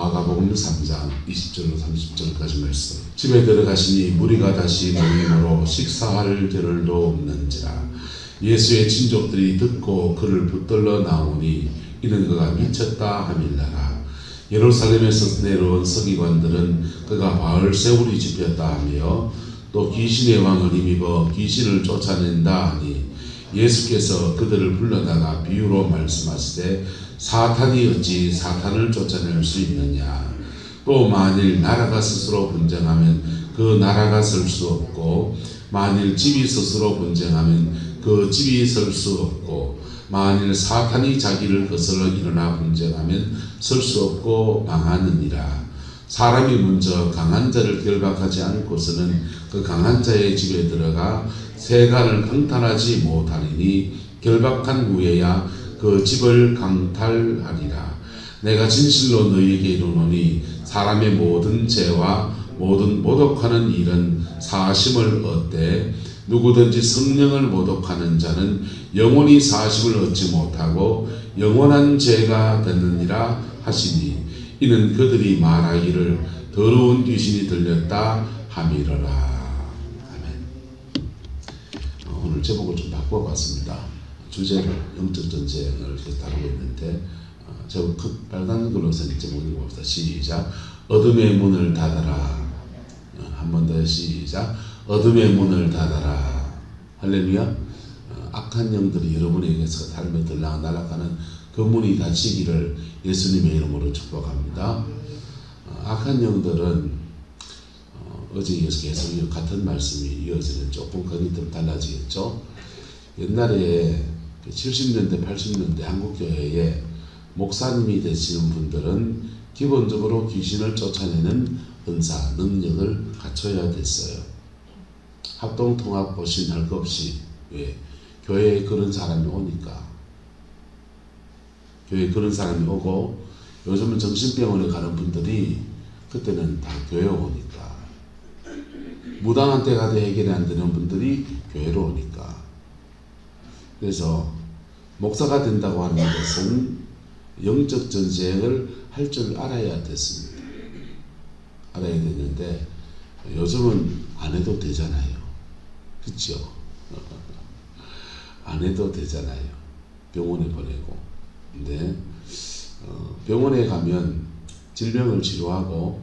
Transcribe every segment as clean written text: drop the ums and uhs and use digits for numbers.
마가복음 3장 20절로 30절까지 말씀. 집에 들어가시니 무리가 다시 모임으로 식사할 겨를도 없는지라. 예수의 친족들이 듣고 그를 붙들러 나오니 이는 그가 미쳤다 하밀라라. 예루살렘에서 내려온 서기관들은 그가 바알세울이 집혔다 하며 또 귀신의 왕을 힘입어 귀신을 쫓아낸다 하니 예수께서 그들을 불러다가 비유로 말씀하시되 사탄이 어찌 사탄을 쫓아낼 수 있느냐. 또 만일 나라가 스스로 분쟁하면 그 나라가 설 수 없고 만일 집이 스스로 분쟁하면 그 집이 설 수 없고 만일 사탄이 자기를 거슬러 일어나 분쟁하면 설 수 없고 망하느니라. 사람이 먼저 강한 자를 결박하지 않고서는 그 강한 자의 집에 들어가 세간을 강탈하지 못하리니 결박한 후에야 그 집을 강탈하리라. 내가 진실로 너희에게 이르노니 사람의 모든 죄와 모든 모독하는 일은 사심을 얻되 누구든지 성령을 모독하는 자는 영원히 사심을 얻지 못하고 영원한 죄가 되느니라 하시니 이는 그들이 말하기를 더러운 귀신이 들렸다 함이러라. 아멘. 오늘 제목을 좀 바꿔봤습니다. 주제를 영적 전쟁을 다루고 있는데 제목 빨간 글로 쓴 제목 읽어봅시다. 시작. 어둠의 문을 닫아라. 한 번 더 시작. 어둠의 문을 닫아라. 할렐루야. 악한 영들이 여러분에게서 삶에 들락날락하는 그 문이 닫히기를 예수님의 이름으로 축복합니다. 악한 영들은 어제 계속 같은 말씀이 이어지는 조금 거기 좀 달라지겠죠. 옛날에 70년대 80년대 한국교회에 목사님이 되시는 분들은 기본적으로 귀신을 쫓아내는 은사 능력을 갖춰야 됐어요. 합동통합 보신할 것 없이. 왜? 교회에 그런 사람이 오니까. 교회에 그런 사람이 오고 요즘은 정신병원에 가는 분들이 그때는 다 교회 오니까. 무당한테 가도 해결이 안 되는 분들이 교회로 오니까. 그래서 목사가 된다고 하는 것은 영적 전쟁을 할 줄 알아야 됐습니다. 알아야 됐는데 요즘은 안 해도 되잖아요. 그렇죠? 안 해도 되잖아요. 병원에 보내고. 근데 병원에 가면 질병을 치료하고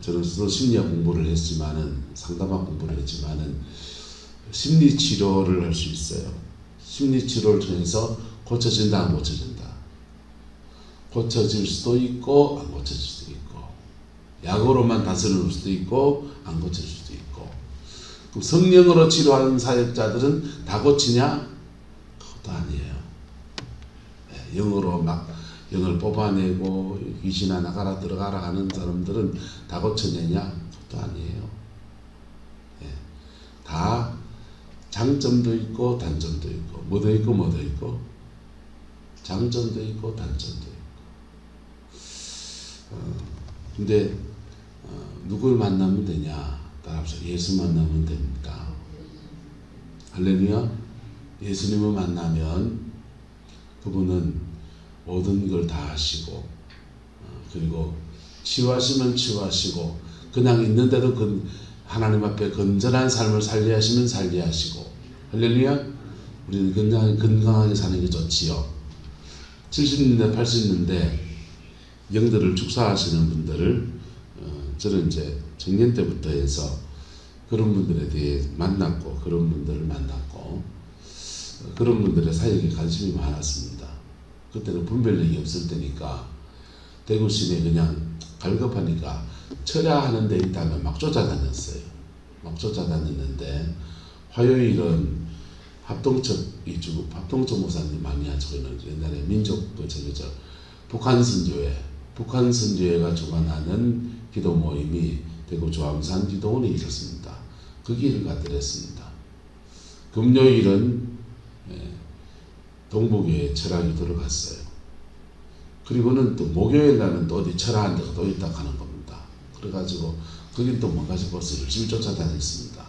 저는 스스로 심리학 공부를 했지만은 상담학 공부를 했지만은 심리 치료를 할 수 있어요. 심리 치료를 통해서 고쳐진다 안 고쳐진다. 고쳐질 수도 있고 안 고쳐질 수도 있고 약으로만 다스릴 수도 있고 안 고쳐질 수도 있고. 그럼 성령으로 치료하는 사역자들은 다 고치냐? 그것도 아니에요. 영으로 막 영을 뽑아내고 귀신아 나가라 들어가라 하는 사람들은 다 고쳐내냐? 그것도 아니에요. 다 장점도 있고 단점도 있고 뭐도 있고 뭐도 있고 장점도 있고 단점도 있고. 근데 누굴 만나면 되냐? 따라합시다. 예수 만나면 됩니다. 할렐루야. 예수님을 만나면 그분은 모든 걸 다 하시고 그리고 치유하시면 치유하시고 그냥 있는데도 하나님 앞에 건전한 삶을 살게 하시면 살게 하시고. 할렐루야. 우리는 건강하게 사는 게 좋지요. 70년대 80년대 영들을 축사하시는 분들을 저는 이제 청년 때부터 해서 그런 분들에 대해 만났고 그런 분들을 만났고 그런 분들의 사역에 관심이 많았습니다. 그때는 분별력이 없을 때니까 대구 시내 그냥 갈급하니까 철야하는 데 있다면 막 쫓아다녔어요. 막 쫓아다녔는데 화요일은 합동적 목사님 많이 하죠. 옛날에 민족 북한 선교회가 주관하는 기도 모임이 대구 조암산 기도원에 있었습니다. 거기를 가드렸습니다. 금요일은 동북에 철학기도를 갔어요. 그리고는 또 목요일 날은 또 어디 철학한 데가 또 있다 하는 겁니다. 그래가지고 거긴 또 뭔가지 벌써 열심히 쫓아다녔습니다.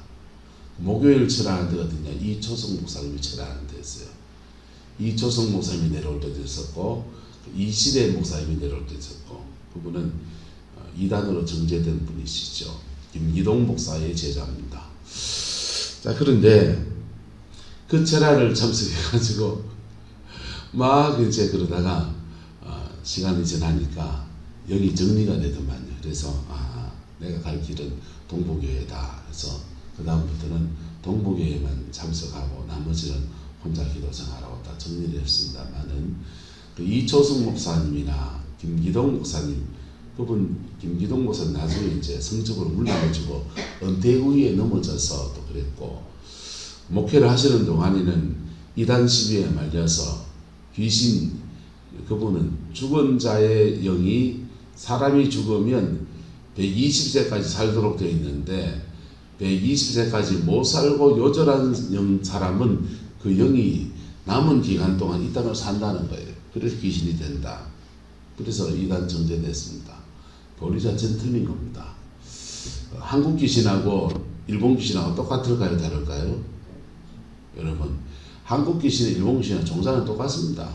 목요일 철학하는 데가 어디냐? 이초성 목사님이 철학하는 데였어요. 이초성 목사님이 내려올 때도 있었고 이시대 목사님이 내려올 때도 있었고 그분은 이단으로 정죄된 분이시죠. 김기동 목사의 제자입니다. 자, 그런데 그 철야를 참석해가지고 막 이제 그러다가 시간이 지나니까 영이 정리가 되더만요. 그래서 내가 갈 길은 동부교회다. 그래서 그 다음부터는 동부교회만 참석하고 나머지는 혼자 기도 생활하고 다 정리를 했습니다만은 그 이초승 목사님이나 김기동 목사님, 그분 김기동 목사님 나중에 이제 성적으로 물러가지고 은퇴 후에 넘어져서 또 그랬고, 목회를 하시는 동안에는 이단 시비에 말려서 귀신, 그분은 죽은 자의 영이 사람이 죽으면 120세까지 살도록 되어 있는데 120세까지 못 살고 요절한 사람은 그 영이 남은 기간 동안 이 땅을 산다는 거예요. 그래서 귀신이 된다. 그래서 이단 정죄됐습니다. 보리자 전틀린 겁니다. 한국 귀신하고 일본 귀신하고 똑같을까요? 다를까요? 여러분, 한국 귀신과 일본 귀신과 종자는 똑같습니다.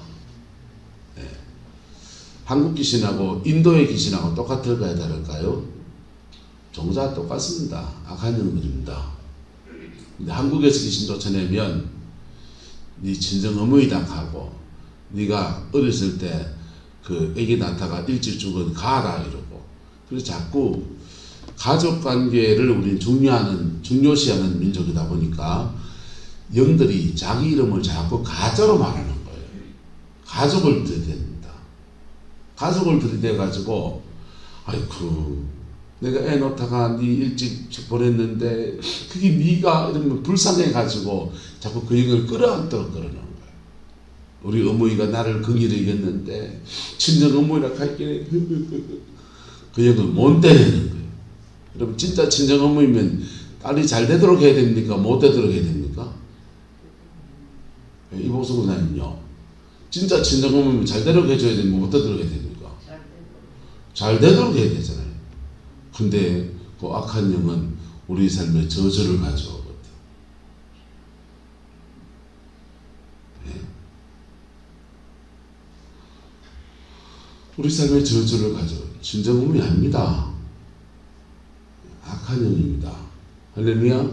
네. 한국 귀신하고 인도의 귀신하고 똑같을까요? 다를까요? 종자가 똑같습니다. 악한 영들입니다. 근데 한국에서 귀신 쫓아내면 네 친정 어머니다 하고, 네가 어렸을 때 그 애기 낳다가 일찍 죽은 가라 이러고, 그래서 자꾸 가족 관계를 우리는 중요시하는 민족이다 보니까 영들이 자기 이름을 자꾸 가짜로 말하는 거예요. 가족을 들이댑니다. 가족을 들이대가지고, 아이쿠, 내가 애 놓다가 네 일찍 보냈는데 그게 네가 이러면 불쌍해가지고 자꾸 그 영을 끌어안도록 그러는 거예요. 우리 어머니가 나를 긍휼히 여겼는데 친정 어머니라 할게 그 영을 못 때리는 거예요. 여러분, 진짜 친정 어머니면 딸이 잘 되도록 해야 됩니까? 못 되도록 해야 됩니까? 이보수 군사님요, 진짜 친정 어머니면 잘 되도록 해줘야 됩니까? 못 되도록 해야 됩니까? 잘 되도록 해야 되잖아요. 근데 그 악한 영은 우리 삶에 저주를 가져오거든. 네? 우리 삶에 저주를 가져오고, 진정음이 아닙니다. 악한 영입니다. 할렐루야.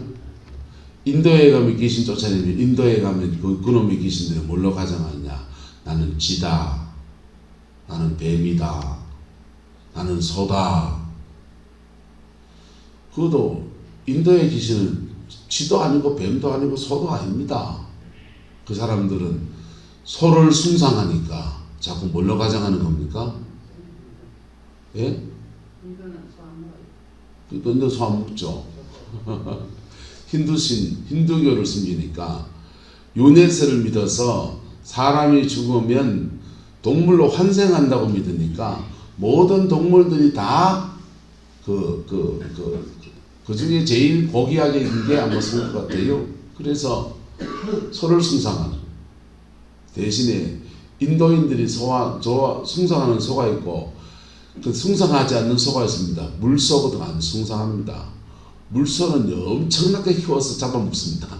인도에 가면 귀신 쫓아내면, 인도에 가면 그놈의 귀신들이 뭘로 가정하느냐? 나는 쥐다, 나는 뱀이다, 나는 소다. 그것도 인도의 귀신은 쥐도 아니고 뱀도 아니고 소도 아닙니다. 그 사람들은 소를 숭상하니까 자꾸 뭘로 가정하는 겁니까? 예? 인도는 소 안 먹죠. 힌두교를 숨기니까 유네스를 믿어서 사람이 죽으면 동물로 환생한다고 믿으니까 모든 동물들이 다 그 중에 제일 고귀하게 게 아마 소것 같아요. 그래서 소를 숭상하는, 대신에 인도인들이 숭상하는 소가 있고, 그 숭상하지 않는 소가 있습니다. 물소보다 안 숭상합니다. 물소는 엄청나게 키워서 잡아먹습니다.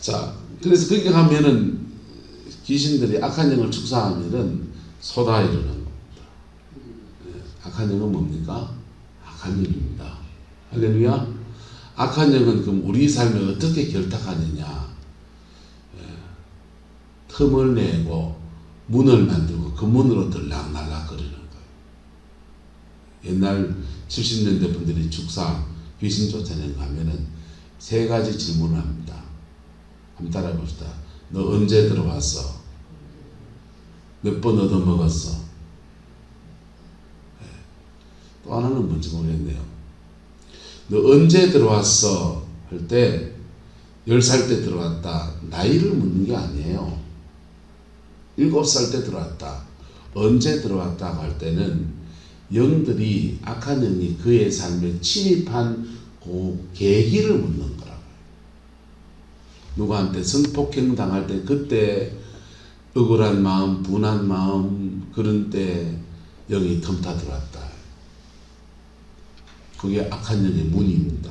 자, 그래서 거기 가면은 귀신들이 악한 영을 축사하면은 소다 이러는 겁니다. 악한 영은 뭡니까? 악한 영입니다. 할렐루야. 악한 영은 그럼 우리 삶에 어떻게 결탁하느냐? 틈을 내고 문을 만들고 그 문으로 들락날락거리는 거예요. 옛날 70년대 분들이 축사 귀신 쫓아내는 거 하면은 세 가지 질문을 합니다. 한번 따라해 봅시다. 너 언제 들어왔어? 몇 번 얻어먹었어? 또 하나는 뭔지 모르겠네요. 너 언제 들어왔어? 할 때 10살 때 들어왔다. 나이를 묻는 게 아니에요. 7살 때 들어왔다. 언제 들어왔다 할 때는 영들이, 악한 영이 그의 삶에 침입한 그 계기를 묻는 거라고요. 누구한테 성폭행 당할 때 그때 억울한 마음, 분한 마음, 그런 때 영이 틈타 들어왔다. 그게 악한 영의 문입니다.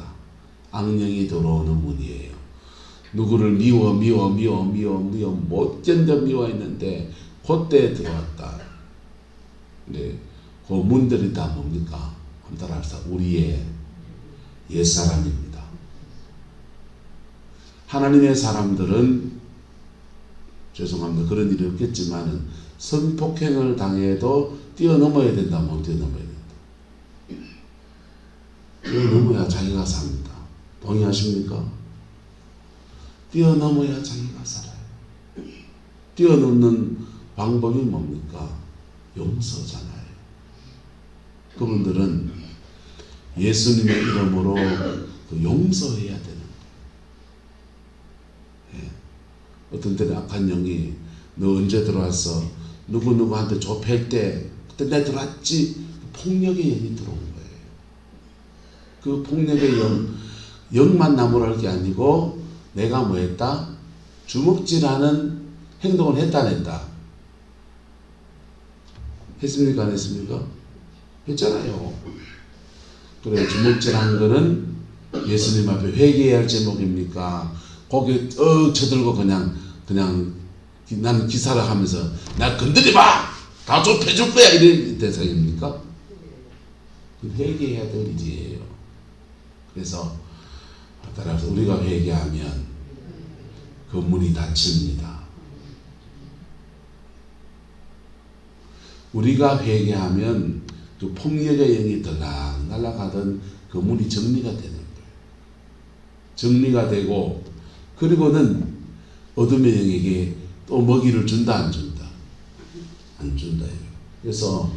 악령이 들어오는 문이에요. 누구를 미워 못 견뎌 미워했는데 그때 들어왔다. 근데 그 문들이 다 뭡니까? 한번 따라합시다. 우리의 옛사람입니다. 하나님의 사람들은 죄송합니다. 그런 일이 없겠지만 성폭행을 당해도 뛰어넘어야 된다. 못 뛰어넘어야 된다. 뛰어넘어야 자기가 삽니다. 동의하십니까? 뛰어넘어야 자기가 살아요. 뛰어넘는 방법이 뭡니까? 용서잖아요. 그분들은 예수님의 이름으로 그 용서해야 되는 거예요. 어떤 때는 악한 영이 너 언제 들어왔어? 누구누구한테 좁힐 때 그때 내가 들어왔지? 폭력의 영이 들어온 거예요. 그 폭력의 영만 나무랄 게 아니고 내가 뭐 했다? 주먹질하는 행동을 했다 안 했다? 했습니까 안 했습니까? 했잖아요. 그래 주먹질한 거는 예수님 앞에 회개해야 할 제목입니까? 거기 쳐들고 그냥 나는 기사를 하면서 나 건드리마! 다 좁혀줄 거야! 이런 대상입니까? 회개해야 될 일이에요. 그래서 따라서 우리가 회개하면 그 문이 닫힙니다. 우리가 회개하면 그 폭력의 영이 들락 날아가던 그 문이 정리가 되는 거예요. 정리가 되고 그리고는 어둠의 영에게 또 먹이를 준다 안 준다? 안 준다. 그래서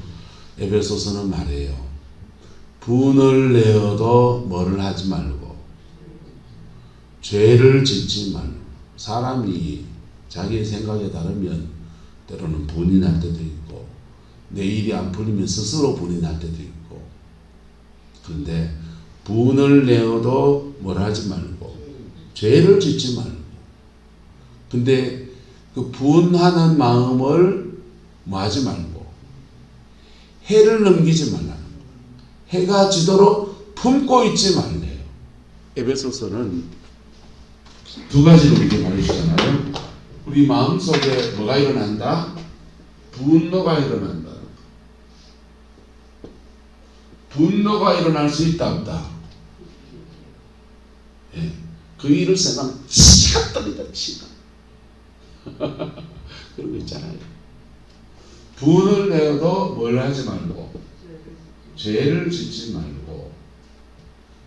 에베소서는 말해요. 분을 내어도 뭐를 하지 말고 죄를 짓지 말고. 사람이 자기의 생각에 따르면 때로는 분이 날 때도 있고 내 일이 안 풀리면 스스로 분이 날 때도 있고 그런데 분을 내어도 뭘 하지 말고 죄를 짓지 말고 근데 그 분하는 마음을 뭐 하지 말고 해를 넘기지 말라는 거예요. 해가 지도록 품고 있지 말래요. 에베소서는 두 가지로 이렇게 말해주잖아요. 우리 마음속에 뭐가 일어난다? 분노가 일어난다. 분노가 일어날 수 있다 없다? 예. 그 일을 생각하면 치가 떨리다 치가. 그런 거 있잖아요. 분을 내어도 뭘 하지 말고 죄를 짓지 말고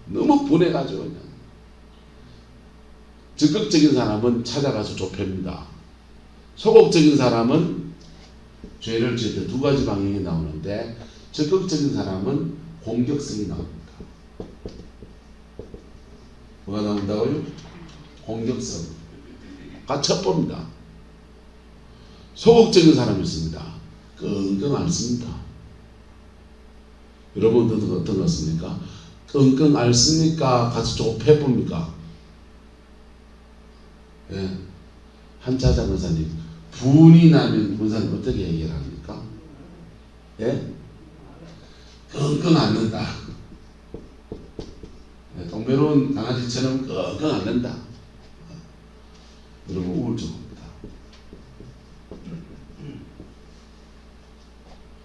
너무 분해가지고 그냥 적극적인 사람은 찾아가서 좁힙니다. 소극적인 사람은 죄를 지을 때 두 가지 방향이 나오는데 적극적인 사람은 공격성이 나옵니다. 뭐가 나온다고요? 공격성. 가첩봅니다. 소극적인 사람이 있습니다. 끙끙 앓습니다. 여러분들도 어떤 것 같습니까? 끙끙 앓습니까? 가서 좁혀봅니까? 예. 한차자 권사님, 분이 나면 권사님 어떻게 해결합니까? 예? 끙끙 앓는다. 예, 동메로운 강아지처럼 끙끙 앓는다. 여러분 우울증입니다.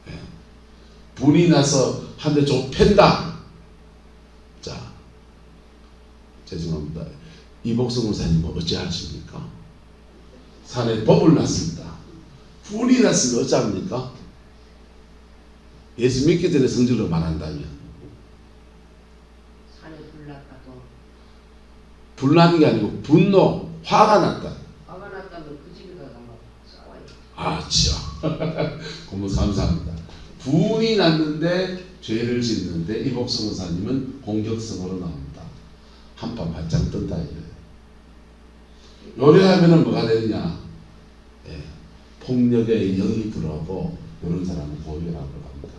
예. 분이 나서 한 대 좁힌다. 자, 죄송합니다. 이복성 권사님 어찌하십니까? 산에 법을 났습니다. 분이 났으면 어찌합니까? 예수 믿기 전에 성질로 말한다면 산에 불났다고 불나는 게 아니고 분노, 화가 났다. 화가 났다면 그 집에 가서 싸워요. 아, 지야. 고모 감사합니다. 분이 났는데 죄를 짓는데 이복성 권사님은 공격성으로 나옵니다. 한밤 바짝 뜬다 이거예요. 요래하면은 뭐가 되느냐? 예, 폭력의 영이 들어오고 이런 사람은 고혈압으로 갑니다.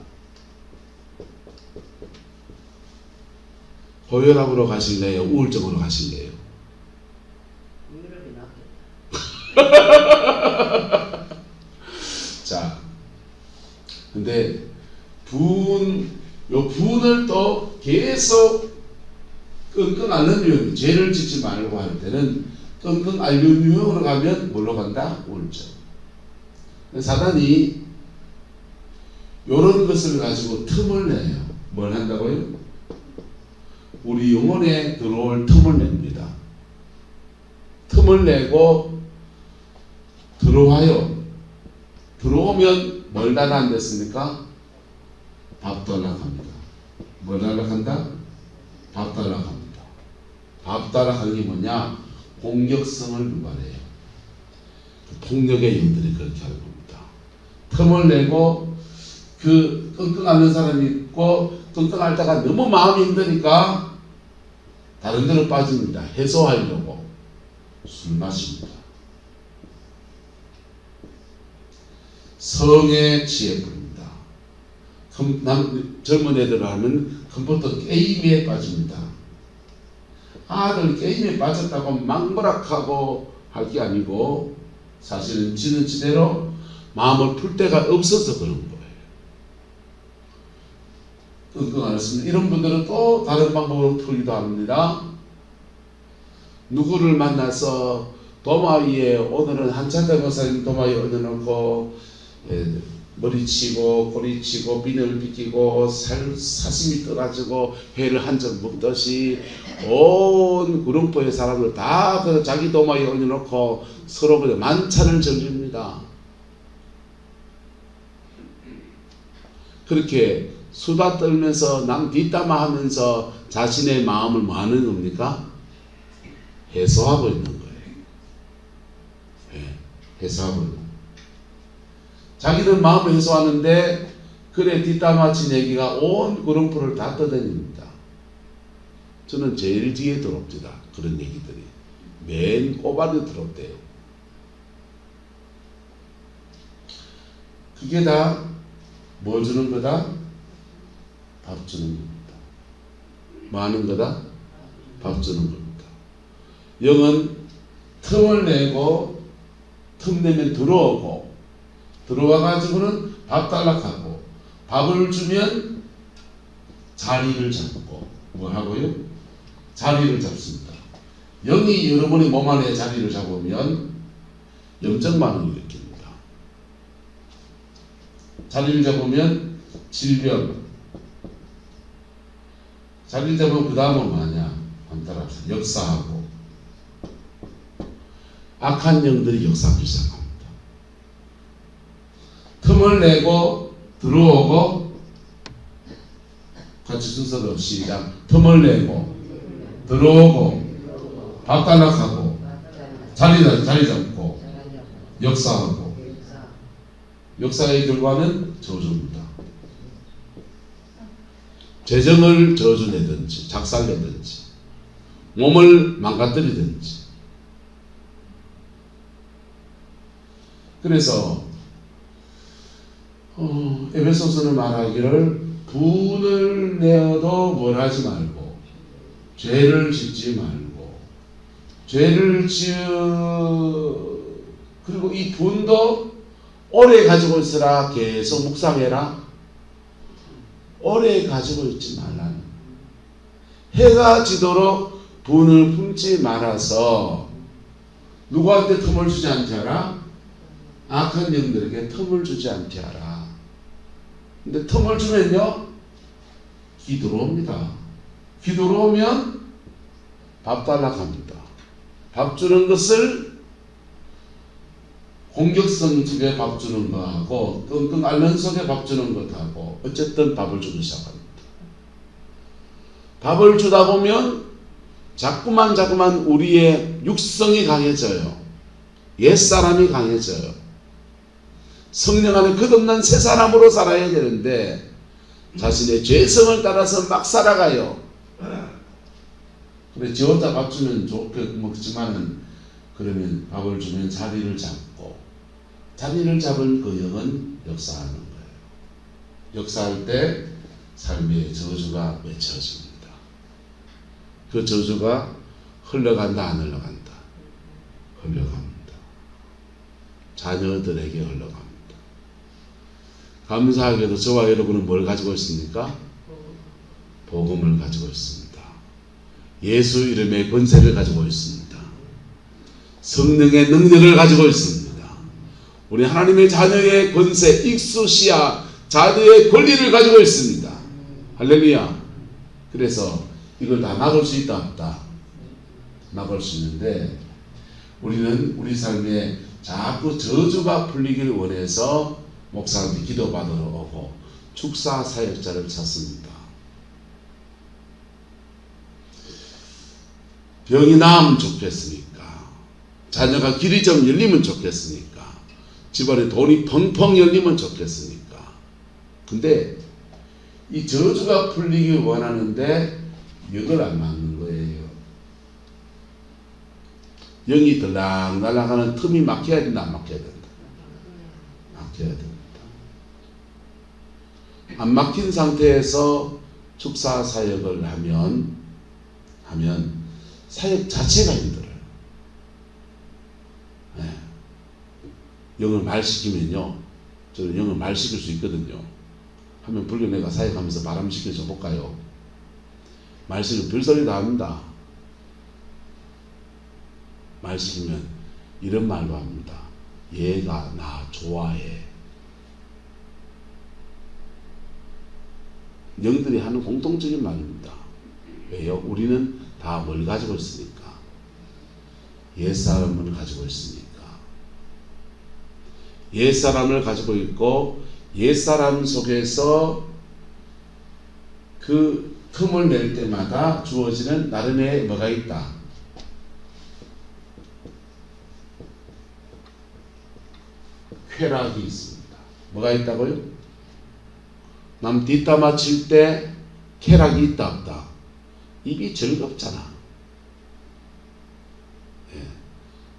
고혈압으로 가실래요? 우울증으로 가실래요? 우울하게 낫겠다. 자, 근데 요 분을 또 계속 끙끙 앓는 유형, 죄를 짓지 말고 할 때는 끙끙 앓는 유형으로 가면 뭘로 간다? 우울증. 사단이 요런 것을 가지고 틈을 내요. 뭘 한다고요? 우리 영혼에 들어올 틈을 냅니다. 틈을 내고 들어와요. 들어오면 뭘 달라한댔습니까? 밥 달라합니다. 뭘 달라한다? 밥 달라합니다. 밥 달라하는 게 뭐냐? 공격성을 유발해요. 폭력의 영들이 그렇게 하는 겁니다. 틈을 내고 그 끙끙 앓는 사람이 있고 끙끙 앓다가 너무 마음이 힘드니까 다른 데로 빠집니다. 해소하려고 술 마십니다. 성에 취해버립니다. 젊은 애들 하면 컴퓨터 게임에 빠집니다. 아들 게임에 빠졌다고 망버락하고 할 게 아니고 사실은 지는 지대로 마음을 풀 데가 없어서 그런 거예요. 끙끙 앓았습니다. 이런 분들은 또 다른 방법으로 풀기도 합니다. 누구를 만나서 도마위에 오늘은 한찬대 목사님 도마위에 얻어놓고 머리 치고 꼬리 치고 비늘 빗기고 사심이 떠가지고 회를 한 점 먹듯이 온 구릉포의 사람을 다 그 자기 도마위에 올려놓고 서로 그냥 만찬을 즐깁니다. 그렇게 수다 떨면서 남 뒷담화 하면서 자신의 마음을 뭐 하는 겁니까? 해소하고 있는 거예요. 네, 해소하고 있는 거예요. 자기는 마음을 해소하는데 그래 뒷담화 친 얘기가 온 구릉포를 다 떠다닙니다. 저는 제일 뒤에 들어옵니다. 그런 얘기들이. 맨 꼬발에 들어옵대요. 그게 다 뭘 주는 거다? 밥 주는 겁니다. 뭐 하는 거다? 밥 주는 겁니다. 영은 틈을 내고 틈 내면 들어오고 들어와 가지고는 밥 달라하고 밥을 주면 자리를 잡고 뭐 하고요? 자리를 잡습니다. 영이 여러분의 몸 안에 자리를 잡으면 염증 반응을 일으킵니다. 자리를 잡으면 질병, 자리를 잡으면 그 다음은 뭐냐? 따라서 역사하고 악한 영들이 역사하기 시작합니다. 틈을 내고 들어오고 같이 순서대로 시작. 틈을 내고 들어오고 밥 달락하고 자리 잡고 역사하고 역사의 결과는 저주입니다. 재정을 저주내든지 작살내든지 몸을 망가뜨리든지. 그래서 에베소서는 말하기를 분을 내어도 뭘 하지 말고 죄를 짓지 말고 죄를 그리고 이 분도 오래 가지고 있으라. 계속 묵상해라. 오래 가지고 있지 말라는. 해가 지도록 분을 품지 말아서 누구한테 틈을 주지 않게 하라? 악한 영들에게 틈을 주지 않게 하라. 근데 틈을 주면요, 기 들어옵니다. 기 들어오면 밥 달라갑니다. 밥 주는 것을 공격성 속에 밥 주는 거하고 끙끙 앓는 속에 밥 주는 것하고 어쨌든 밥을 주기 시작합니다. 밥을 주다 보면 자꾸만 우리의 육성이 강해져요. 옛사람이 강해져요. 성령 안에 끝없는 새 사람으로 살아야 되는데 자신의 죄성을 따라서 막 살아가요. 그래 지 혼자 밥 주면 좋게 먹지만은 그러면 밥을 주면 자리를 잡고 자리를 잡은 그 영은 역사하는 거예요. 역사할 때 삶의 저주가 맺혀집니다. 그 저주가 흘러간다 안 흘러간다? 흘러갑니다. 자녀들에게 흘러갑니다. 감사하게도 저와 여러분은 뭘 가지고 있습니까? 복음을 가지고 있습니다. 예수 이름의 권세를 가지고 있습니다. 성령의 능력을 가지고 있습니다. 우리 하나님의 자녀의 권세, 익수시야 자녀의 권리를 가지고 있습니다. 할렐루야. 그래서 이걸 다 막을 수 있다 없다? 막을 수 있는데 우리는 우리 삶에 자꾸 저주가 풀리기를 원해서 목사한테 기도받으러 오고 축사 사역자를 찾습니다. 병이 나으면 좋겠습니까? 자녀가 길이 좀 열리면 좋겠습니까? 집안에 돈이 펑펑 열리면 좋겠습니까? 근데 이 저주가 풀리길 원하는데 이걸 안 막는 거예요. 영이 들락 날아가는 틈이 막혀야 된다, 안 막혀야 된다? 막혀야 됩니다. 안 막힌 상태에서 축사 사역을 하면 사역 자체가 힘들어요. 네. 영을 말시키면요, 저는 영을 말시킬 수 있거든요. 하면 불교 내가 사역하면서 바람시켜줘 볼까요? 말시키면 별소리 다 합니다. 말시키면 이런 말도 합니다. 얘가 나 좋아해. 영들이 하는 공통적인 말입니다. 왜요? 우리는 다 뭘 가지고 있으니까? 옛사람을 가지고 있으니까. 옛사람을 가지고 있고 옛사람 속에서 그 틈을 낼 때마다 주어지는 나름의 뭐가 있다? 쾌락이 있습니다. 뭐가 있다고요? 남 뒷담화 칠 때 쾌락이 있다 없다? 입이 즐겁잖아. 예.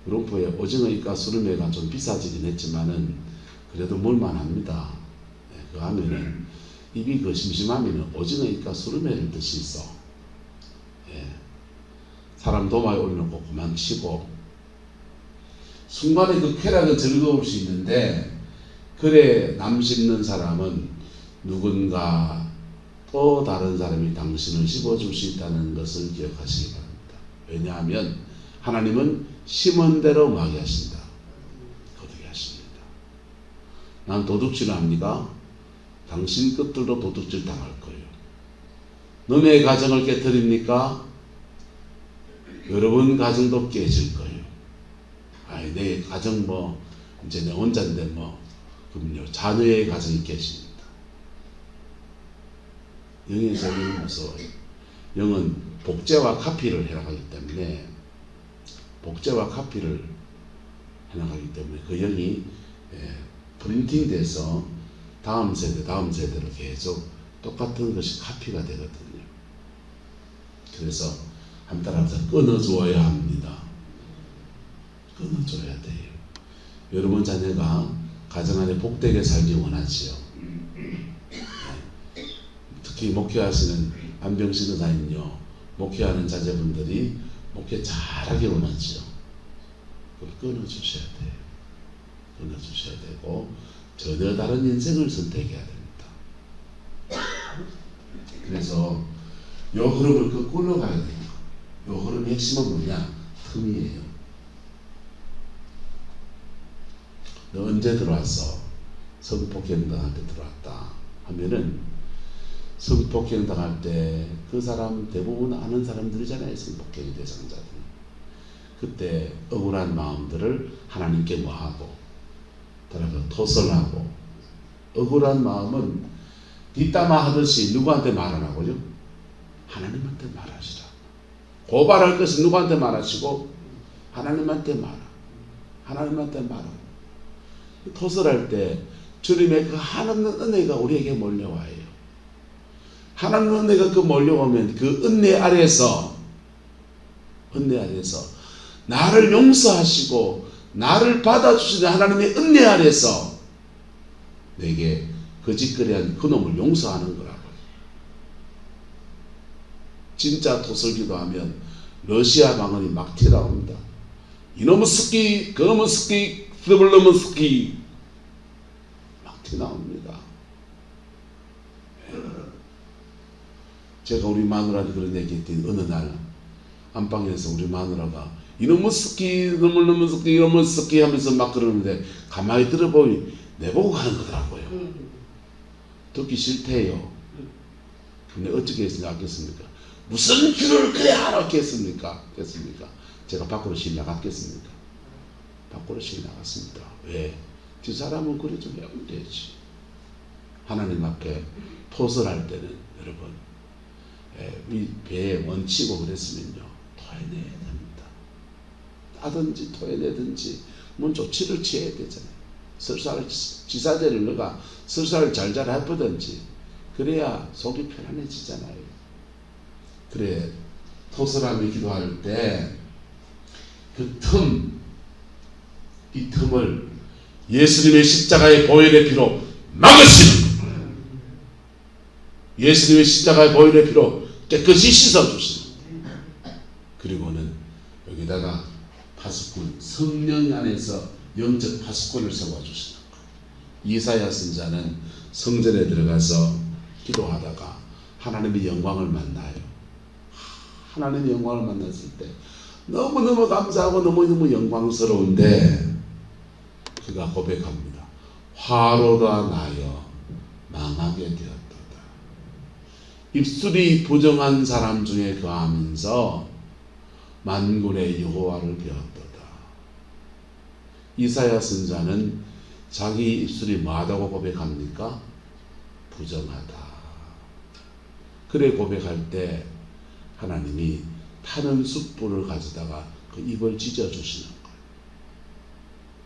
롬포에 오징어 이까 수르메가 좀 비싸지긴 했지만은 그래도 먹을만합니다. 예. 그거 하면은 입이 그 심심하면은 오징어 이까 수르메를 드시 있어. 예. 사람 도마에 올려놓고 그만 치고 순간에 그 쾌락은 즐거울 수 있는데 그래 남 씹는 사람은 누군가 또 다른 사람이 당신을 씹어줄 수 있다는 것을 기억하시기 바랍니다. 왜냐하면 하나님은 심은 대로 마게 하신다. 거두게 하십니다. 난 도둑질을 합니까? 당신 끝들도 도둑질 당할 거예요. 너의 가정을 깨뜨립니까? 여러분 가정도 깨질 거예요. 아이, 내 가정 뭐 이제 내 혼자인데 뭐 그럼요. 자녀의 가정이 깨집니다. 영의 세계는 무서워요. 영은 복제와 카피를 해나가기 때문에 복제와 카피를 해나가기 때문에 그 영이 프린팅돼서 다음 세대로 계속 똑같은 것이 카피가 되거든요. 그래서 한 따라서 끊어줘야 합니다. 끊어줘야 돼요. 여러분 자녀가 가정 안에 복되게 살기 원하지요. 특히 목회하시는 안병신 의사님요, 목회하는 자제분들이 목회 잘하기 원하지요. 그걸 끊어주셔야 돼요. 끊어주셔야 되고 전혀 다른 인생을 선택해야 됩니다. 그래서 요 흐름을 거꾸로 가야 돼요. 요 흐름의 핵심은 뭐냐? 틈이에요. 너 언제 들어왔어? 성폭행당한테 들어왔다 하면은 성폭행당할 때 그 사람 대부분 아는 사람들이잖아요. 성폭행 대상자들. 그때 억울한 마음들을 하나님께 뭐하고 따라서 토설하고 억울한 마음은 뒷담화 하듯이 누구한테 말하라고요? 하나님한테 말하시라. 고발할 것은 누구한테 말하시고? 하나님한테 말하. 하나님한테 말하. 토설할 때 주님의 그 하나님의 은혜가 우리에게 몰려와요. 하나님의 은혜가 그 몰려오면 그 은혜 아래서 나를 용서하시고 나를 받아주시는 하나님의 은혜 아래서 내게 거짓거리한 그놈을 용서하는 거라고. 진짜 토설기도 하면 러시아 방언이 막 튀어나옵니다. 이놈의 스키, 그놈의 스키, 스블놈의 스키 막 튀어나옵니다. 제가 우리 마누라한테 그런 얘기 했더니 어느 날 안방에서 우리 마누라가 이놈의 스키, 이놈의 스키, 이놈의 스키 하면서 막 그러는데 가만히 들어보니 내보고 하는 거더라고요. 듣기 싫대요. 근데 어떻게 생각하겠습니까? 무슨 길을 그래야 하겠습니까? 제가 밖으로 실 나갔겠습니까? 밖으로 실 나갔습니다. 왜? 뒷사람은 그래 좀 하면 되지. 하나님 앞에 토설할 때는 여러분 이 배에 얹히고 그랬으면요 토해내야 됩니다. 따든지 토해내든지 뭔 조치를 취해야 되잖아요. 설사를 지사제를 너가 설사를 잘잘 해보든지 그래야 속이 편안해지잖아요. 그래 토설하며 기도할 때 이 틈을 예수님의 십자가의 보혈의 피로 막으시는 거예요. 예수님의 십자가의 보혈의 피로 깨끗이 씻어주시는 거예요. 그리고는 여기다가 파수꾼, 성령 안에서 영적 파수꾼을 세워주시는 거예요. 이사야 선자는 성전에 들어가서 기도하다가 하나님의 영광을 만나요. 하나님의 영광을 만났을 때 너무너무 감사하고 너무너무 영광스러운데 그가 고백합니다. 화로가 나여 망하게 되었도다. 입술이 부정한 사람 중에 거하면서 만군의 여호와를 배웠도다. 이사야 선자는 자기 입술이 뭐하다고 고백합니까? 부정하다. 그래 고백할 때 하나님이 타는 숯불을 가져다가 그 입을 찢어주시는 거예요.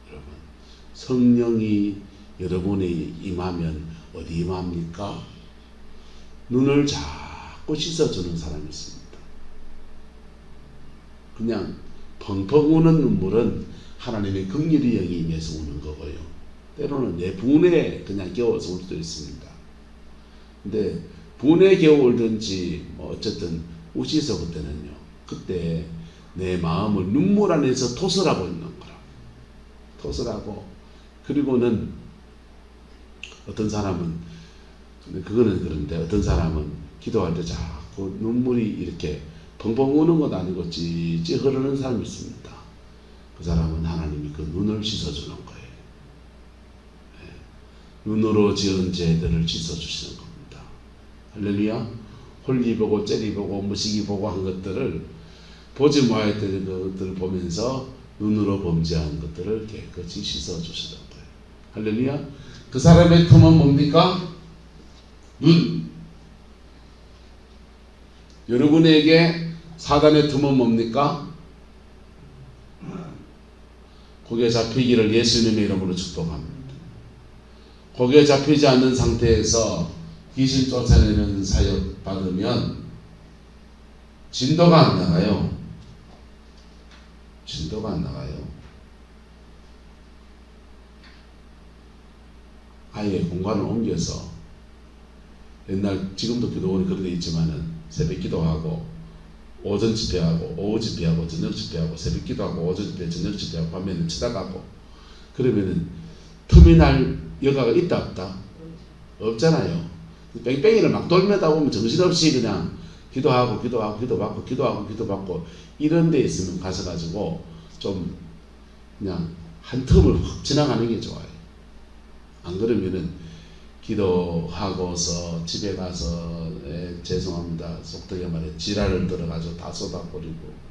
여러분 성령이 여러분에 임하면 어디 임합니까? 눈을 자꾸 씻어주는 사람이 있습니다. 그냥 펑펑 우는 눈물은 하나님의 긍휼의 영이 임해서 우는 거고요. 때로는 내 분에 그냥 겨워서 울 수도 있습니다. 근데 분에 겨워 울든지 뭐 어쨌든 우시서 그때는요. 그때 내 마음을 눈물 안에서 토설하고 있는 거라. 토설하고 그리고는 어떤 사람은 그거는 그런데 어떤 사람은 기도할 때 자꾸 눈물이 이렇게 펑펑 우는 것 아니고 찌찌 흐르는 사람이 있습니다. 그 사람은 하나님이 그 눈을 씻어주는 거예요. 눈으로 지은 죄들을 씻어주시는 겁니다. 할렐루야. 홀리 보고 째리 보고 무식이 보고 한 것들을 보지 못했던 것들을 보면서 눈으로 범죄한 것들을 깨끗이 씻어주시는 거예요. 할렐루야. 그 사람의 틈은 뭡니까? 눈. 여러분에게 사단의 틈은 뭡니까? 거기에 잡히기를 예수님의 이름으로 축복합니다. 거기에 잡히지 않는 상태에서 귀신 쫓아내는 사역 받으면 진도가 안 나가요. 진도가 안 나가요. 아예 공간을 옮겨서 옛날 지금도 기도원이 그런 데 있지만은 새벽 기도하고 오전 집회하고 오후 집회하고 저녁 집회하고 새벽 기도하고 오전 집회 저녁 집회하고 밤에는 쳐다가고 그러면은 틈이 날 여가가 있다 없다? 없잖아요. 뺑뺑이를 막 돌면다 보면 정신없이 그냥 기도하고 기도받고 이런 데 있으면 가셔가지고 좀 그냥 한 틈을 확 지나가는 게 좋아요. 안 그러면은 기도하고서 집에 가서 죄송합니다 속되게 말해 지랄을 들어가지고 다 쏟아버리고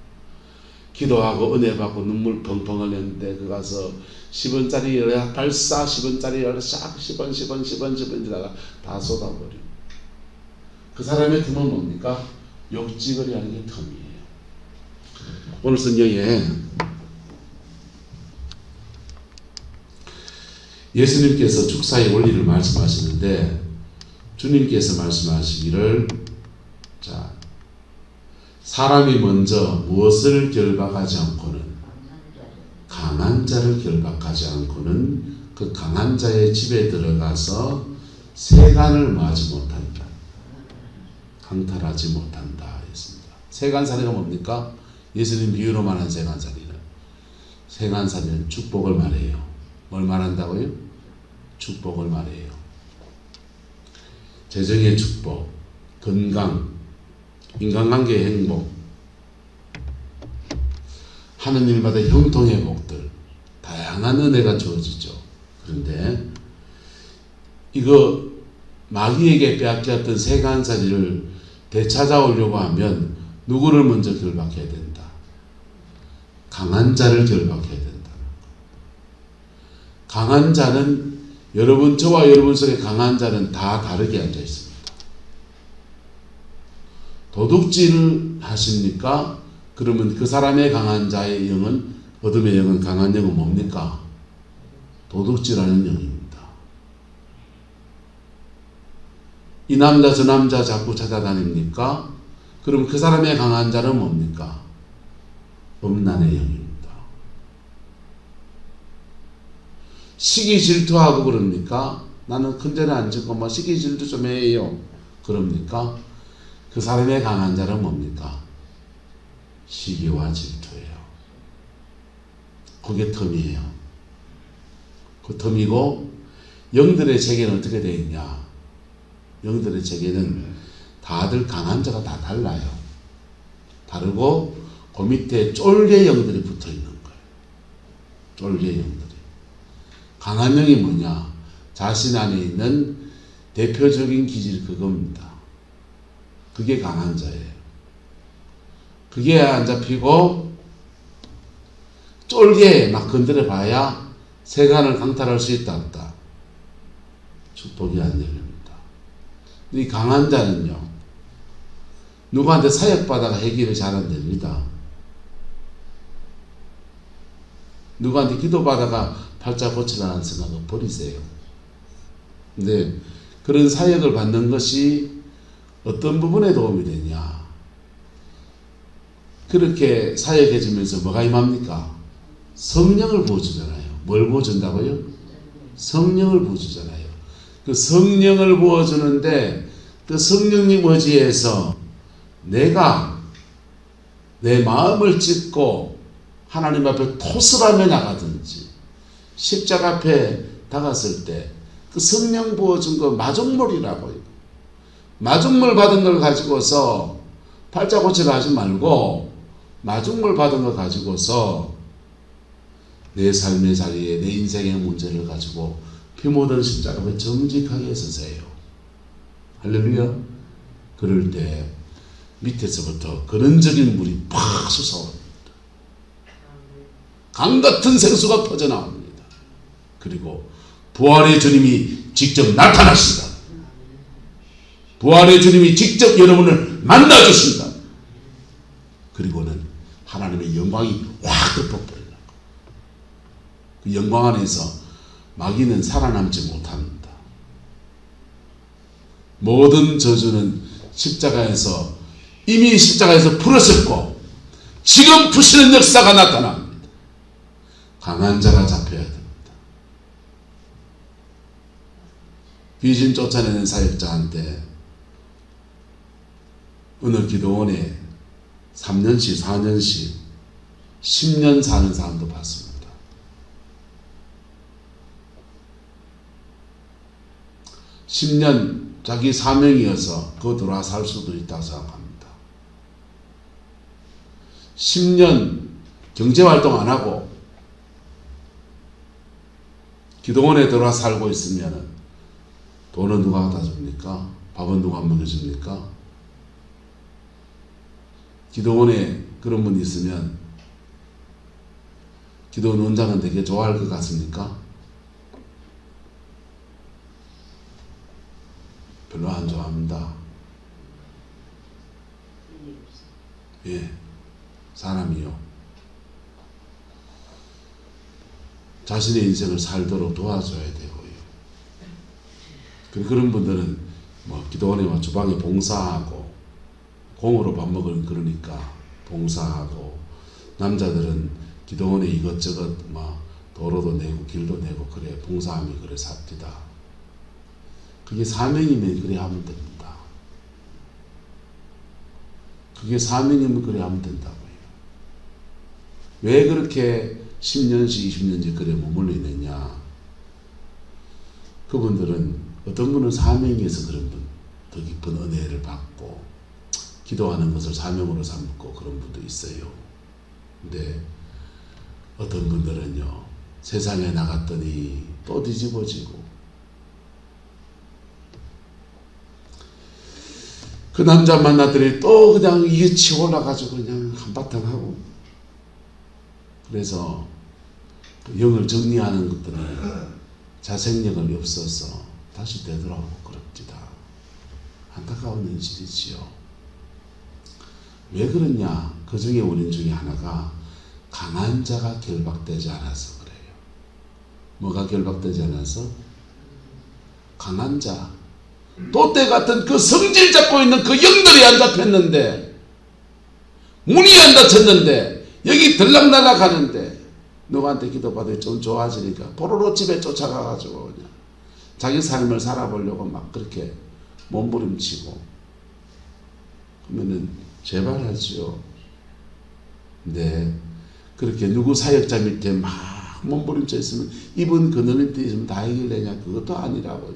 기도하고 은혜 받고 눈물 펑펑 흘렸는데 그 가서 10원짜리 발사 10원짜리 샥 10원 이러다가 다 쏟아버리고 그 사람의 틈은 뭡니까? 욕지거리 하는 게 틈이에요. 오늘 성경에 예수님께서 축사의 원리를 말씀하시는데 주님께서 말씀하시기를 자 사람이 먼저 무엇을 결박하지 않고는 강한 자를 결박하지 않고는 그 강한 자의 집에 들어가서 세간을 마지 못한다. 강탈하지 못한다 했습니다. 세간살이가 뭡니까? 예수님 비유로 말한 세간살이는 세간살이는 축복을 말해요. 뭘 말한다고요? 축복을 말해요. 재정의 축복, 건강, 인간관계의 행복, 하는 일마다 형통의 복들, 다양한 은혜가 주어지죠. 그런데 이거 마귀에게 빼앗겼던 세간살이를 되찾아오려고 하면 누구를 먼저 결박해야 된다? 강한 자를 결박해야 된다. 강한 자는 저와 여러분 속에 강한 자는 다 다르게 앉아 있습니다. 도둑질을 하십니까? 그러면 그 사람의 강한 자의 영은, 어둠의 영은, 강한 영은 뭡니까? 도둑질하는 영입니다. 이 남자 저 남자 자꾸 찾아다닙니까? 그럼 그 사람의 강한 자는 뭡니까? 음란의 영입니다. 시기 질투하고 그럽니까? 나는 큰 죄는 안 짓고 뭐 시기 질투 좀 해요. 그럽니까? 그 사람의 강한 자는 뭡니까? 시기와 질투예요. 그게 텀이에요. 그 텀이고, 영들의 체계는 어떻게 되어 있냐? 영들의 체계는 다들 강한 자가 다 달라요. 다르고 그 밑에 쫄개 영들이 붙어 있는 거예요. 쫄개 영들이. 강한 영이 뭐냐? 자신 안에 있는 대표적인 기질 그겁니다. 그게 강한 자예요. 그게 안 잡히고 쫄개에 막 건드려 봐야 세간을 강탈할 수 있다 없다. 축복이 안 열립니다. 이 강한 자는요, 누구한테 사역받아가 해결이 잘 안 됩니다. 누구한테 기도받아가 팔자 고치라는 생각을 버리세요. 근데 그런 사역을 받는 것이 어떤 부분에 도움이 되냐? 그렇게 사역해주면서 뭐가 임합니까? 성령을 부어주잖아요. 뭘 부어준다고요? 성령을 부어주잖아요. 그 성령을 부어주는데 그 성령님 의지에서 내가 내 마음을 찢고 하나님 앞에 토설하며 나가든지 십자가 앞에 다갔을 때 그 성령 부어준 거 마중물이라고요. 마중물 받은 걸 가지고서 팔자고치를 하지 말고 마중물 받은 걸 가지고서 내 삶의 자리에 내 인생의 문제를 가지고 피 묻은 십자가 앞에 정직하게 서세요. 할렐루야. 그럴 때 밑에서부터 근원적인 물이 팍 솟아옵니다. 강같은 생수가 퍼져나옵니다. 그리고 부활의 주님이 직접 나타나신다. 부활의 주님이 직접 여러분을 만나주신다. 그리고는 하나님의 영광이 확 덮어버린다. 그 영광 안에서 마귀는 살아남지 못합니다. 모든 저주는 이미 십자가에서 풀어졌고 지금 푸시는 역사가 나타납니다. 강한 자가 잡혀야 됩니다. 귀신 쫓아내는 사역자한테 어느 기도원에 3년씩 4년씩 10년 사는 사람도 봤습니다. 10년 자기 사명이어서 그거 들어와 살 수도 있다고 생각합니다. 10년 경제활동 안 하고 기도원에 들어와 살고 있으면 돈은 누가 갖다 줍니까? 밥은 누가 먹여줍니까? 기도원에 그런 분이 있으면 기도원 원장은 되게 좋아할 것 같습니까? 별로 안 좋아합니다. 예, 사람이요. 자신의 인생을 살도록 도와줘야 되고요. 그런 분들은 뭐 기도원에 와 주방에 봉사하고 공으로 밥 먹으면 그러니까 봉사하고, 남자들은 기도원에 이것저것 막 도로도 내고 길도 내고 그래 봉사하면 그래 삽디다. 그게 사명이면 그래 하면 됩니다. 그게 사명이면 그래 하면 된다고요. 왜 그렇게 10년씩 20년씩 그래 머물러 있느냐? 그분들은 어떤 분은 사명에서 그런 분, 더 깊은 은혜를 받고 기도하는 것을 사명으로 삼고 그런 분도 있어요. 근데 어떤 분들은요, 세상에 나갔더니 또 뒤집어지고 그 남자 만났더니 또 그냥 이게 치고 올라가지고 그냥 한바탕 하고. 그래서 그 영을 정리하는 것들은 자생력이 없어서 다시 되돌아오고 그럽니다. 안타까운 현실이지요. 왜 그러냐? 그 중에 원인 중에 하나가 강한 자가 결박되지 않아서 그래요. 뭐가 결박되지 않아서? 강한 자, 또때 같은 그 성질 잡고 있는 그 영들이 안 잡혔는데, 문이 안 닫혔는데, 여기 들락날락 하는데, 누구한테 기도받으면 좀 좋아지니까 보로로 집에 쫓아가가지고 그냥 자기 삶을 살아보려고 막 그렇게 몸부림치고 그러면은 제발 하지요. 네, 그렇게 누구 사역자 밑에 막 몸부림쳐 있으면 이분 그늘 밑에 있으면 다 해결되냐? 그것도 아니라고요.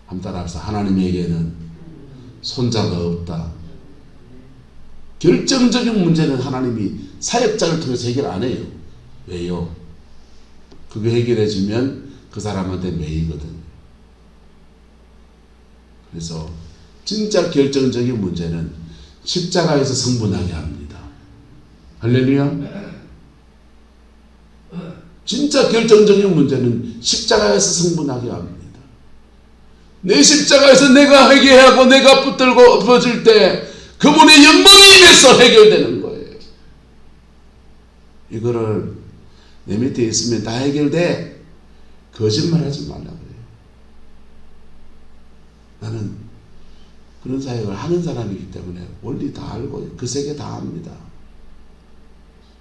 한번 따라합시다. 하나님에게는 손자가 없다. 결정적인 문제는 하나님이 사역자를 통해서 해결 안 해요. 왜요? 그거 해결해 주면 그 사람한테 매이거든. 그래서 진짜 결정적인 문제는 십자가에서 성분하게 합니다. 할렐루야. 진짜 결정적인 문제는 십자가에서 성분하게 합니다. 내 십자가에서 내가 회개하고 내가 붙들고 엎어질 때 그분의 영광이 임해서 해결되는 거예요. 이거를 내 밑에 있으면 다 해결돼. 거짓말하지 말라 그래요. 나는 그런 사역을 하는 사람이기 때문에 원리 다 알고 그 세계 다 압니다.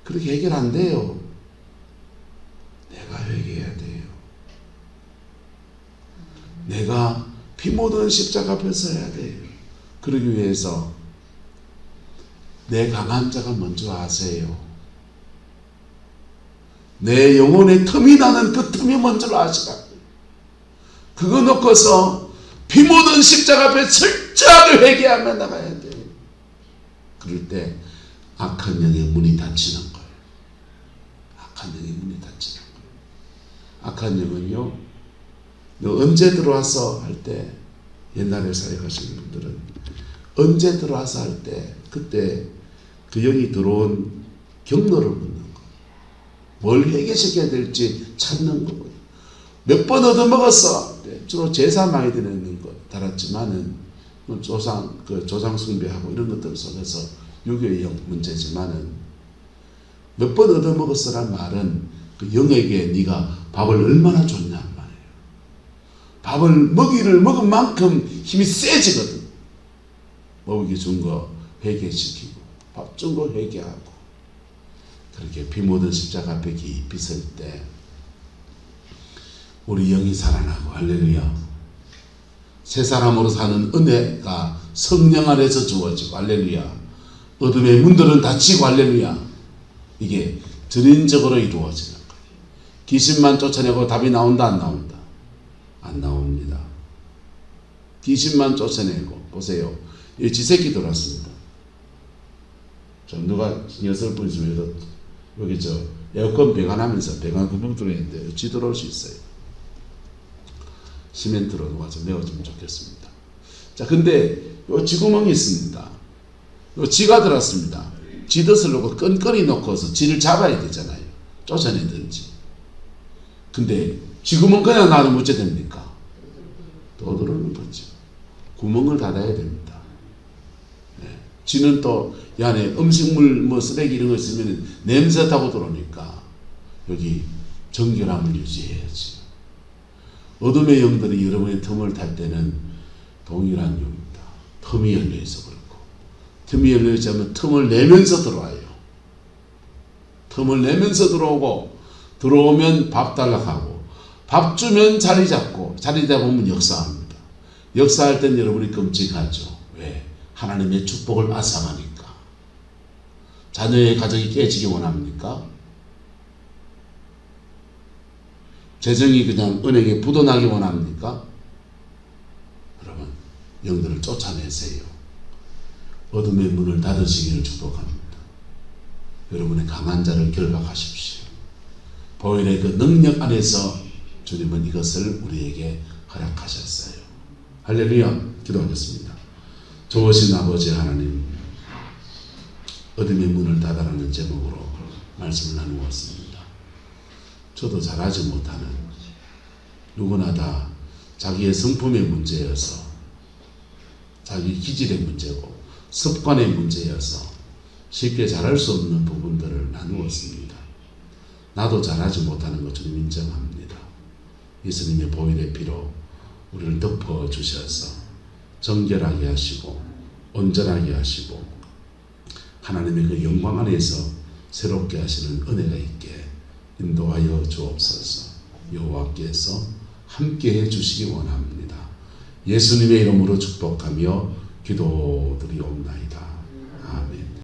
그렇게 해결 안 돼요. 내가 회개해야 돼요. 내가 피 묻은 십자가 앞에 서야 돼요. 그러기 위해서 내 강한 자가 먼저 아세요. 내 영혼에 틈이 나는 그 틈이 먼저 아시라. 그거 놓고서 피 묻은 십자가 앞에 철저하게 회개하며 나가야 돼요. 그럴 때 악한 영의 문이 닫히는 거예요. 악한 영의 문이 닫히는 거예요. 악한 영은요, 너 언제 들어와서 할 때, 옛날에 사역하시는 분들은 언제 들어와서 할 때, 그때 그 영이 들어온 경로를 묻는 거예요. 뭘 해결시켜야 될지 찾는 거고요. 몇 번 얻어먹었어. 주로 제사 많이 드리는 것 달았지만은 조상 숭배하고 이런 것들 속에서 유교의 영 문제지만은 몇 번 얻어먹었어란 말은 그 영에게 네가 밥을 얼마나 줬냐 말이에요. 밥을 먹은 만큼 힘이 세지거든. 먹이 준 거 회개시키고 밥 준 거 회개하고 그렇게 피 묻은 십자가 앞에 깊이 설 때 우리 영이 살아나고 할렐루야. 새 사람으로 사는 은혜가 성령 안에서 주어지고 할렐루야. 어둠의 문들은 닫히고 할렐루야. 이게 전인적으로 이루어지는 거예요. 귀신만 쫓아내고 답이 나온다 안 나온다? 안 나옵니다. 귀신만 쫓아내고 보세요. 이 지새끼 들어왔습니다. 좀 누가 녀석을 보여주면 여기 에어컨 배관하면서 배관 구멍 뚫어있는데 쥐 들어올 수 있어요. 시멘트로 누가 좀 메워주면 좋겠습니다. 자, 근데 요 쥐구멍이 있습니다. 요 쥐가 들어왔습니다. 쥐 덫으려고 끈끈이 놓고서 쥐를 잡아야 되잖아요. 쫓아내든지. 근데 쥐구멍 그냥 놔두면 어째 됩니까? 또 들어오는 거죠. 구멍을 닫아야 됩니다. 네. 쥐는 또 이 안에 음식물 뭐 쓰레기 이런 거 있으면 냄새 타고 들어오니까 여기 정결함을 유지해야지. 어둠의 영들이 여러분의 틈을 탈 때는 동일한 용입니다. 틈이 열려있어 그렇고 틈이 열려있지 않으면 틈을 내면서 들어와요. 틈을 내면서 들어오고 들어오면 밥 달라하고 밥 주면 자리 잡고 자리 잡으면 역사합니다. 역사할 땐 여러분이 끔찍하죠. 왜? 하나님의 축복을 앗아가니까. 자녀의 가정이 깨지기 원합니까? 재정이 그냥 은행에 부도나기 원합니까? 여러분, 영들을 쫓아내세요. 어둠의 문을 닫으시기를 축복합니다. 여러분의 강한 자를 결박하십시오. 보혈의 그 능력 안에서 주님은 이것을 우리에게 허락하셨어요. 할렐루야. 기도하겠습니다. 좋으신 아버지 하나님, 어둠의 문을 닫아라는 제목으로 말씀을 나누었습니다. 저도 잘하지 못하는, 누구나 다 자기의 성품의 문제여서, 자기 기질의 문제고 습관의 문제여서 쉽게 잘할 수 없는 부분들을 나누었습니다. 나도 잘하지 못하는 것 좀 인정합니다. 예수님의 보혈의 피로 우리를 덮어주셔서 정결하게 하시고 온전하게 하시고 하나님의 그 영광 안에서 새롭게 하시는 은혜가 있게 인도하여 주옵소서. 여호와께서 함께해 주시기 원합니다. 예수님의 이름으로 축복하며 기도드리옵나이다. 아멘.